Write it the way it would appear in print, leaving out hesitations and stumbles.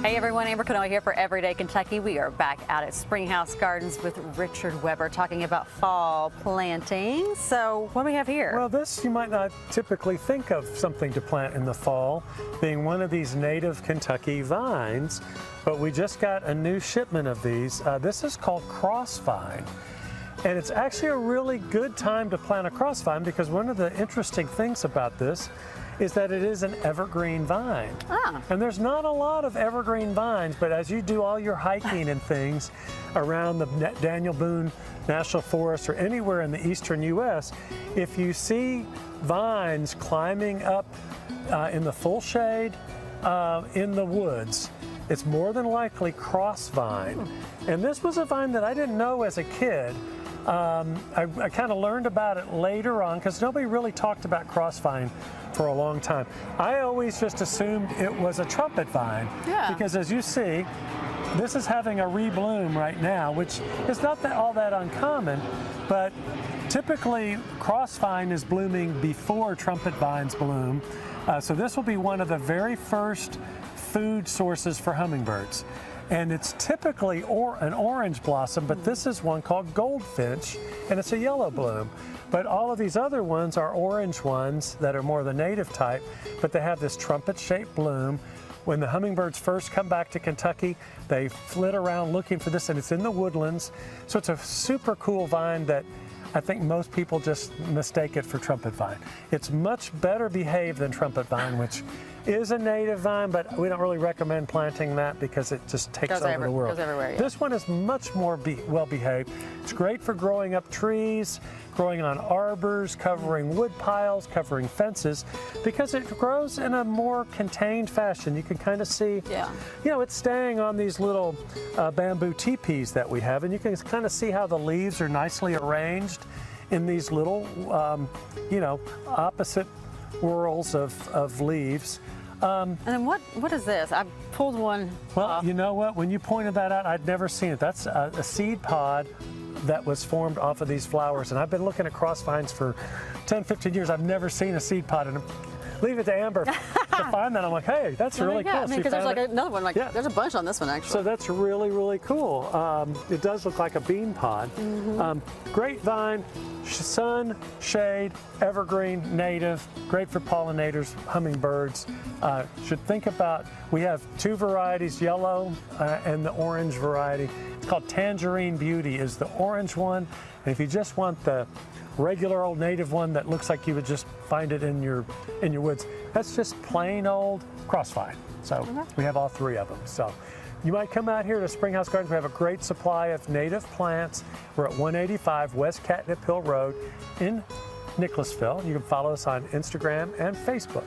Hey everyone, Amber Canoa here for Everyday Kentucky. We are back out at Springhouse Gardens with Richard Weber talking about fall planting. So what do we have here? Well, this you might not typically think of something to plant in the fall, being one of these native Kentucky vines, but we just got a new shipment of these. This is called crossvine. And it's actually a really good time to plant a crossvine because one of the interesting things about this is that it is an evergreen vine. And there's not a lot of evergreen vines, but as you do all your hiking and things around the Daniel Boone National Forest or anywhere in the eastern U.S., if you see vines climbing up in the full shade in the woods, it's more than likely crossvine. And this was a vine that I didn't know as a kid. I kind of learned about it later on because nobody really talked about crossvine for a long time. I always just assumed it was a trumpet vine because as you see, this is having a rebloom right now, which is not all that uncommon, but typically crossvine is blooming before trumpet vines bloom. So this will be one of the very first food sources for hummingbirds. And it's typically an orange blossom, but this is one called goldfinch, and it's a yellow bloom. But all of these other ones are orange ones that are more the native type, but they have this trumpet-shaped bloom. When the hummingbirds first come back to Kentucky, they flit around looking for this, and it's in the woodlands. So it's a super cool vine that I think most people just mistake it for trumpet vine. It's much better behaved than trumpet vine, which is a native vine, but we don't really recommend planting that because it just takes over the world. Goes everywhere, yeah. This one is much more well behaved. It's great for growing up trees, growing on arbors, covering wood piles, covering fences, because it grows in a more contained fashion. You can kind of see, you know, it's staying on these little bamboo teepees that we have, and you can kind of see how the leaves are nicely arranged in these little, you know, opposite whorls of leaves. And then what is this? I pulled one off. You know what? When you pointed that out, I'd never seen it. That's a seed pod that was formed off of these flowers. And I've been looking at crossvines for 10, 15 years. I've never seen a seed pod. And leave it to Amber to find that. I'm like, hey, that's really cool. I mean, because there's like another one. There's a bunch on this one, actually. So that's really, really cool. It does look like a bean pod. Great vine, sun, shade, evergreen, native, great for pollinators, hummingbirds. Should think about, we have two varieties, yellow and the orange variety. It's called Tangerine Beauty is the orange one. And if you just want the regular old native one that looks like you would just find it in your woods, that's just plain old crossvine. So we have all three of them. So you might come out here to Springhouse Gardens. We have a great supply of native plants. We're at 185 West Catnip Hill Road in Nicholasville. You can follow us on Instagram and Facebook.